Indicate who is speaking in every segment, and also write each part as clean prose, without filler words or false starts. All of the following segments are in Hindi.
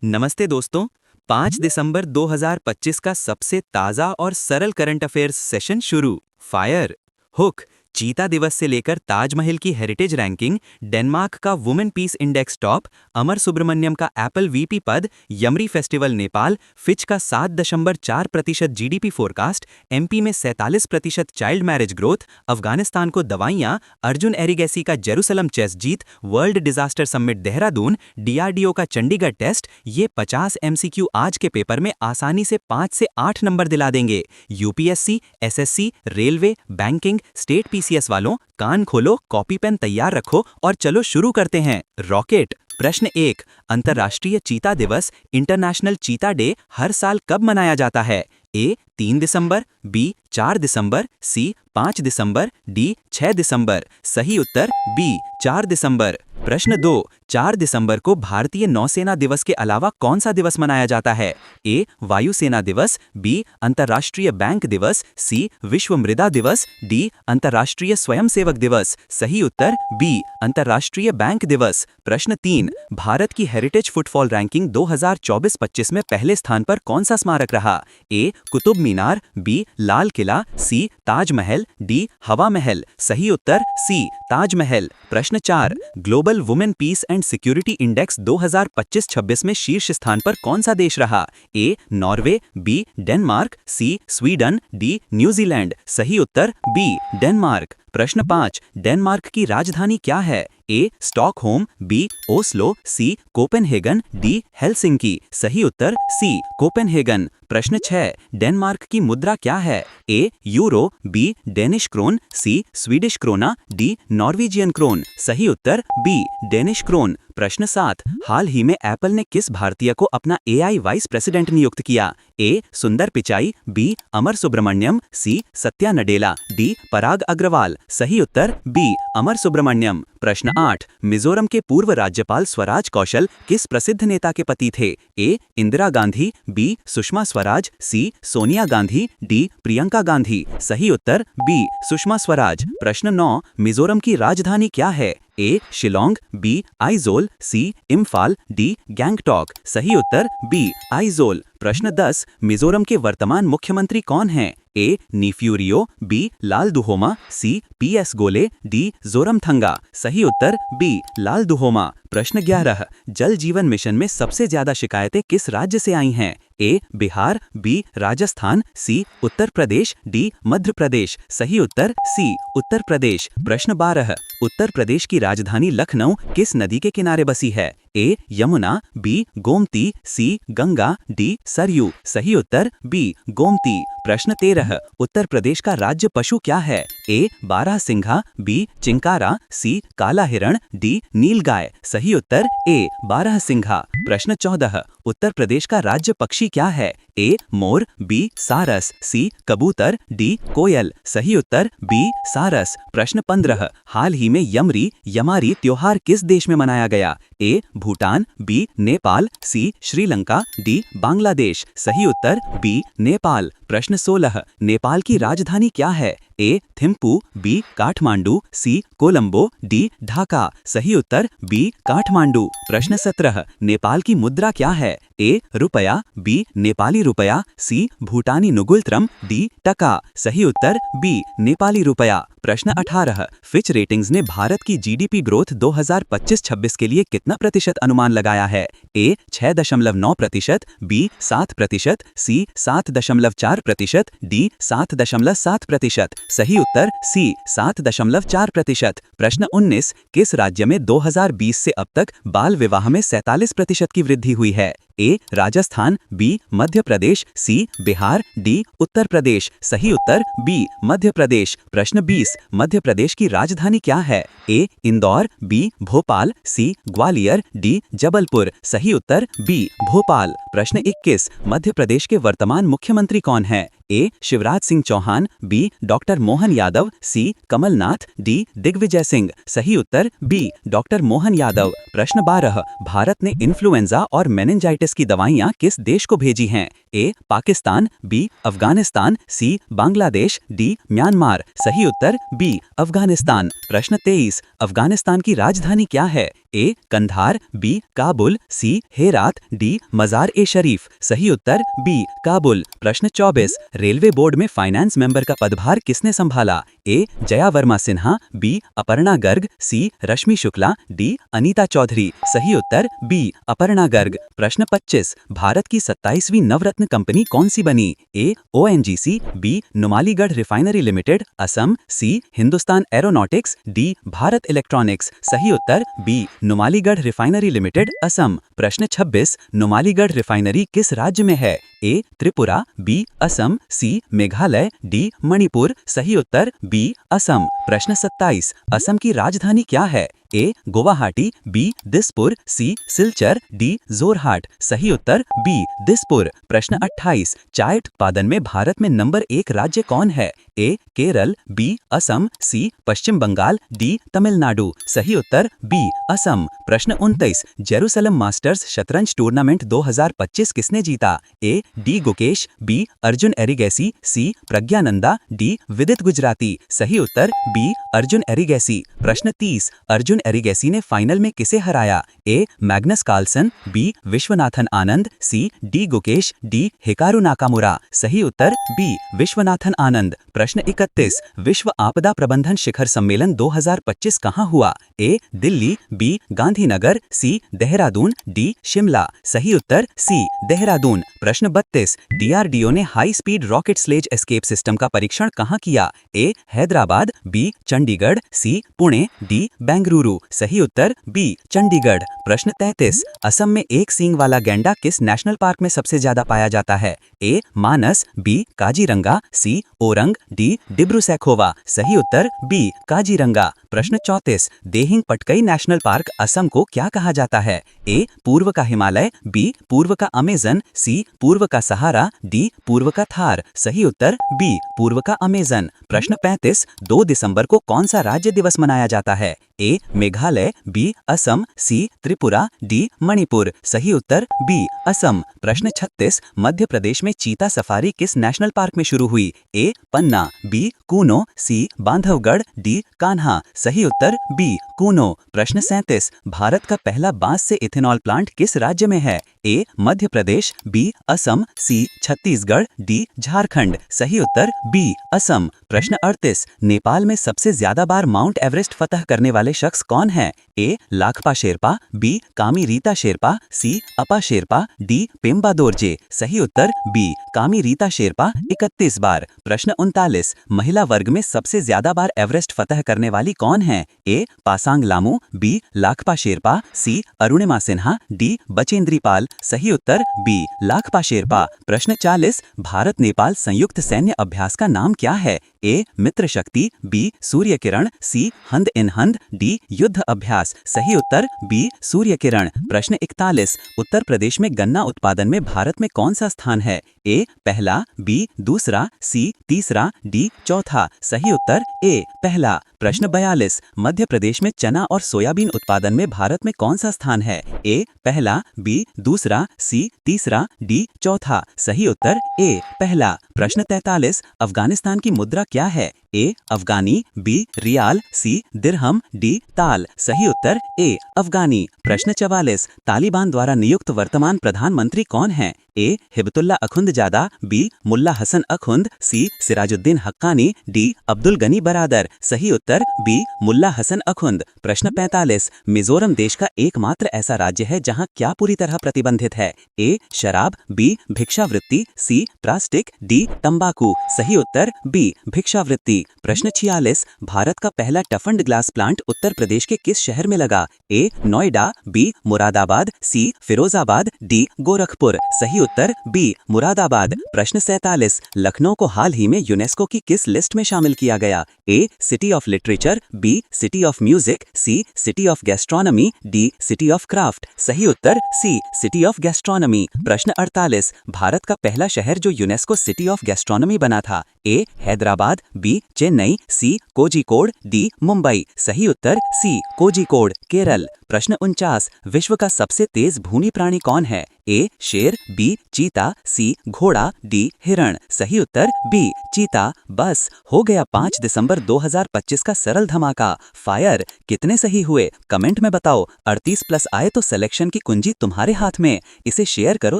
Speaker 1: नमस्ते दोस्तों। 5 दिसंबर 2025 का सबसे ताज़ा और सरल करंट अफेयर्स सेशन शुरू। फायर हुक चीता दिवस से लेकर ताजमहल की हेरिटेज रैंकिंग, डेनमार्क का वुमेन पीस इंडेक्स टॉप, अमर सुब्रमण्यम का एप्पल वीपी पद, यमरी फेस्टिवल नेपाल, फिच का 7.4% जीडीपी फोरकास्ट, एमपी में 47% चाइल्ड मैरिज ग्रोथ, अफगानिस्तान को दवाइयां, अर्जुन एरिगैसी का जेरूसलम चेस जीत, world disaster summit Dehradun, DRDO का चंडीगढ़ टेस्ट। ये 50 एमसीक्यू आज के पेपर में आसानी से 5 से 8 नंबर दिला देंगे। UPSC, SSC, railway, banking, state PCS वालों, कान खोलो, कॉपी पेन तैयार रखो और चलो शुरू करते हैं। रॉकेट। प्रश्न 1, अंतर्राष्ट्रीय चीता दिवस इंटरनेशनल चीता डे हर साल कब मनाया जाता है? ए 3 दिसंबर, बी 4 दिसंबर, सी 5 दिसंबर, डी 6 दिसंबर। सही उत्तर बी 4 दिसंबर। प्रश्न 2, 4 दिसंबर को भारतीय नौसेना दिवस के अलावा कौन सा दिवस मनाया जाता है? ए वायुसेना दिवस, बी अंतर्राष्ट्रीय बैंक दिवस, सी विश्व मृदा दिवस, डी अंतर्राष्ट्रीय स्वयंसेवक दिवस। सही उत्तर बी अंतर्राष्ट्रीय बैंक दिवस। प्रश्न 3, भारत की हेरिटेज फुटफॉल रैंकिंग 2024-25 में पहले स्थान पर कौन सा स्मारक रहा? A Qutub Minar, B Lal Qila, C Taj Mahal, D Hawa Mahal. सही उत्तर सी ताजमहल। प्रश्न 4, global women peace and security index 2025-26 में शीर्ष स्थान पर कौन सा देश रहा? A Norway, B Denmark, C Sweden, D New Zealand. सही उत्तर बी डेनमार्क। प्रश्न 5, डेनमार्क की राजधानी क्या है? ए स्टॉकहोम, बी ओस्लो, सी कोपेनहेगन, डी हेलसिंकी। सही उत्तर सी कोपेनहेगन। प्रश्न 6, डेनमार्क की मुद्रा क्या है? A euro, B Danish krone, C Swedish krona, D Norwegian krone. सही उत्तर बी डेनिश क्रोन। प्रश्न 7, हाल ही में एप्पल ने किस भारतीय को अपना एआई वाइस प्रेसिडेंट नियुक्त किया? ए सुंदर पिचाई, बी अमर सुब्रमण्यम, सी सत्या नडेला, डी पराग अग्रवाल। सही उत्तर बी अमर सुब्रमण्यम। प्रश्न 8, मिजोरम के पूर्व राज्यपाल स्वराज कौशल किस प्रसिद्ध नेता के पति थे? ए इंदिरा गांधी, बी सुषमा स्वराज, सी सोनिया गांधी, डी प्रियंका गांधी। सही उत्तर बी सुषमा स्वराज। प्रश्न 9, मिजोरम की राजधानी क्या है? ए शिलोंग, बी आइजोल, सी इम्फाल, डी गैंगटॉक। सही उत्तर बी आइजोल। प्रश्न 10, मिजोरम के वर्तमान मुख्यमंत्री कौन हैं? ए नीफ्यूरियो, बी लाल दुहोमा, सी पीएस गोले, डी जोरमथंगा। सही उत्तर बी लाल दुहोमा। प्रश्न 11, जल जीवन मिशन में सबसे ज्यादा शिकायतें किस राज्य से आई हैं? ए बिहार, बी राजस्थान, सी उत्तर प्रदेश, डी मध्य प्रदेश। सही उत्तर सी उत्तर प्रदेश। प्रश्न 12, उत्तर प्रदेश की राजधानी लखनऊ किस नदी के किनारे बसी है? ए यमुना, बी गोमती, सी गंगा, डी सरयू। सही उत्तर बी गोमती। प्रश्न 13, उत्तर प्रदेश का राज्य पशु क्या है? ए बारहसिंघा, बी चिंकारा, सी काला हिरण, डी नीलगाय। सही उत्तर ए बारहसिंघा। प्रश्न 14, उत्तर प्रदेश का राज्य पक्षी क्या है? ए मोर, बी सारस, सी कबूतर, डी कोयल। सही उत्तर बी सारस। प्रश्न 15, हाल ही में यमरी यमारी त्योहार किस देश में मनाया गया? ए भूटान, बी नेपाल, सी श्रीलंका, डी बांग्लादेश। सही उत्तर बी नेपाल। प्रश्न 16, नेपाल की राजधानी क्या है? ए थिम्पू, बी काठमांडू, सी कोलंबो, डी ढाका। सही उत्तर बी काठमांडू। प्रश्न 17, नेपाल की मुद्रा क्या है? ए रुपया, बी नेपाली रुपया, सी भूटानी नुगुलत्रम, डी टका। सही उत्तर बी नेपाली रुपया। प्रश्न 18, फिच रेटिंग्स ने भारत की जीडीपी ग्रोथ 2025-26 के लिए कितना प्रतिशत अनुमान लगाया है? ए 6.9%, बी 7%, सी 7.4%, डी 7.7%। सही उत्तर सी 7.4%। प्रश्न 19, किस राज्य में 2020 से अब तक बाल विवाह में 47% की वृद्धि हुई है? ए राजस्थान, बी मध्य प्रदेश, सी बिहार, डी उत्तर प्रदेश। सही उत्तर बी मध्य प्रदेश। प्रश्न 20, मध्य प्रदेश की राजधानी क्या है? ए इंदौर, बी भोपाल, सी ग्वालियर, डी जबलपुर। सही उत्तर बी भोपाल। प्रश्न 21, मध्य प्रदेश के वर्तमान मुख्यमंत्री कौन हैं? ए शिवराज सिंह चौहान, बी डॉक्टर मोहन यादव, सी कमलनाथ, डी दिग्विजय सिंह। सही उत्तर बी डॉक्टर मोहन यादव। प्रश्न 12, भारत ने इन्फ्लुएंजा और मेनिंजाइटिस की दवाइयां किस देश को भेजी हैं? ए पाकिस्तान, बी अफगानिस्तान, सी बांग्लादेश, डी म्यांमार। सही उत्तर बी अफगानिस्तान। प्रश्न 23, अफगानिस्तान की राजधानी क्या है? ए कंधार, बी काबुल, सी हेरात, डी मजार ए शरीफ। सही उत्तर बी काबुल। प्रश्न 24, रेलवे बोर्ड में फाइनेंस मेंबर का पदभार किसने संभाला? ए जया वर्मा सिन्हा, बी अपर्णा गर्ग, सी रश्मि शुक्ला, डी अनीता चौधरी। सही उत्तर बी अपर्णा गर्ग। प्रश्न 25, भारत की 27वीं नवरत्न कंपनी कौन सी बनी? A ONGC, B Numaligarh Refinery Limited, Assam, C Hindustan Aeronautics, D Bharat Electronics. सही उत्तर B Numaligarh Refinery Limited, Assam. प्रश्न 26, नुमालीगढ़ रिफाइनरी किस राज्य में है? A Tripura, B Assam, C Meghalaya, D Manipur. सही उत्तर बी असम। प्रश्न 27, असम की राजधानी क्या है? ए गुवाहाटी, बी दिसपुर, सी सिलचर, डी जोरहाट। सही उत्तर बी दिसपुर। प्रश्न 28, चाय उत्पादन में भारत में नंबर 1 राज्य कौन है? ए केरल, बी असम, सी पश्चिम बंगाल, डी तमिलनाडु। सही उत्तर बी असम। प्रश्न 29, जेरूसलम मास्टर्स शतरंज टूर्नामेंट 2025 किसने जीता? A D Gukesh, B Arjun Erigaisi, C Praggnanandhaa, D Vidit Gujrathi. सही उत्तर बी अर्जुन एरिगैसी। प्रश्न 30, अर्जुन एरिगैसी ने फाइनल में किसे हराया? A Magnus Carlsen, B Viswanathan Anand, C D Gukesh, D Hikaru Nakamura. सही उत्तर बी विश्वनाथन आनंद। प्रश्न 31, विश्व आपदा प्रबंधन शिखर सम्मेलन 2025 कहाँ हुआ? A Delhi, B Gandhinagar, C Dehradun, D Shimla. सही उत्तर सी देहरादून। प्रश्न 32, डीआरडीओ ने high speed rocket sled escape system का परीक्षण कहाँ किया? A Hyderabad, B Chandigarh, C Pune, D Bengaluru. सही उत्तर बी चंडीगढ़। प्रश्न 33, असम में एक सींग वाला गैंडा किस नेशनल पार्क में सबसे ज्यादा पाया जाता है? ए मानस, बी काजीरंगा, सी ओरंग, डी डिब्रू सैखोवा। सही उत्तर बी काजीरंगा। प्रश्न 34, देहिंग पटकई नेशनल पार्क असम को क्या कहा जाता है? ए पूर्व का हिमालय, बी पूर्व का अमेजन, सी पूर्व का सहारा, डी पूर्व का थार। सही उत्तर बी पूर्व का अमेजन। प्रश्न 35, 2 दिसंबर को कौन सा राज्य दिवस मनाया जाता है? ए मेघालय, बी असम, सी त्रिपुरा, डी मणिपुर। सही उत्तर बी असम। प्रश्न 36, मध्य प्रदेश में चीता सफारी किस नेशनल पार्क में शुरू हुई? ए पन्ना, बी कूनो, सी बांधवगढ़, डी कान्हा। सही उत्तर बी कूनो। प्रश्न 37, भारत का पहला बांस से इथेनॉल प्लांट किस राज्य में है? ए मध्य प्रदेश, बी असम, सी छत्तीसगढ़, डी झारखंड। सही उत्तर बी असम। प्रश्न 38, नेपाल में सबसे ज्यादा बार माउंट एवरेस्ट फतह करने वाले शख्स कौन है? ए लाखपा शेरपा, बी कामी रीता शेरपा, सी अपा शेरपा, डी पेम्बा दोरजे। सही उत्तर बी कामी रीता शेरपा 31 बार। प्रश्न 39, महिला वर्ग में सबसे ज्यादा बार एवरेस्ट फतह करने वाली कौन है? ए पासांग लामू, बी लाखपा शेरपा, सी अरुणिमा सिन्हा, डी बचेंद्री पाल। सही उत्तर बी लाखपा शेरपा। प्रश्न 40, भारत नेपाल संयुक्त सैन्य अभ्यास का नाम क्या है? ए मित्र शक्ति, बी सूर्य किरण, सी हंद इन हंद, डी युद्ध अभ्यास। सही उत्तर बी सूर्य किरण। प्रश्न 41, उत्तर प्रदेश में गन्ना उत्पादन में भारत में कौन सा स्थान है? ए पहला, बी दूसरा, सी तीसरा, डी चौथा। सही उत्तर ए पहला। प्रश्न 42, मध्य प्रदेश में चना और सोयाबीन उत्पादन में भारत में कौन सा स्थान है? ए पहला, बी दूसरा, सी तीसरा, डी चौथा। सही उत्तर ए पहला। प्रश्न 43, अफगानिस्तान की मुद्रा क्या है? ए अफगानी, बी रियाल, सी दिरहम, डी ताल। सही उत्तर ए अफगानी। प्रश्न 44, तालिबान द्वारा नियुक्त वर्तमान प्रधानमंत्री कौन है? ए हिबतुल्ला अखुंदजादा, बी मुल्ला हसन अखुंद, सी सिराजुद्दीन हक्कानी, डी अब्दुल गनी बरादर। सही उत्तर बी मुल्ला हसन अखुंद। प्रश्न 45, मिजोरम देश का एकमात्र ऐसा राज्य है जहां क्या पूरी तरह प्रतिबंधित है? ए शराब, बी भिक्षावृत्ति, सी प्लास्टिक, डी तंबाकू। सही उत्तर बी भिक्षावृत्ति। प्रश्न 46, भारत का पहला toughened glass plant Uttar Pradesh के किस शहर में लगा? ए नोएडा, बी मुरादाबाद, सी फिरोजाबाद, डी गोरखपुर। सही उत्तर बी मुरादाबाद। प्रश्न 47, लखनऊ को हाल ही में यूनेस्को की किस लिस्ट में शामिल किया गया? A city of literature, B city of music, C city of gastronomy, D city of craft. सही उत्तर सी सिटी ऑफ गैस्ट्रोनॉमी। प्रश्न 48, भारत का पहला शहर जो यूनेस्को सिटी ऑफ गैस्ट्रोनॉमी बना था? ए हैदराबाद, बी चेन्नई, सी कोझिकोड, डी मुंबई। सही उत्तर सी कोझिकोड, केरल। प्रश्न 49, विश्व का सबसे तेज भूमि प्राणी कौन है? ए शेर, बी चीता, सी घोड़ा, डी हिरण। सही उत्तर बी चीता। बस हो गया 5 दिसंबर 2025 का सरल धमाका फायर। कितने सही हुए कमेंट में बताओ। 38 प्लस आए तो सिलेक्शन की कुंजी तुम्हारे हाथ में। इसे शेयर करो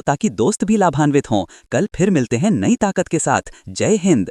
Speaker 1: ताकि दोस्त भी लाभान्वित हों। कल फिर मिलते हैं नई ताकत के साथ। जय हिंद।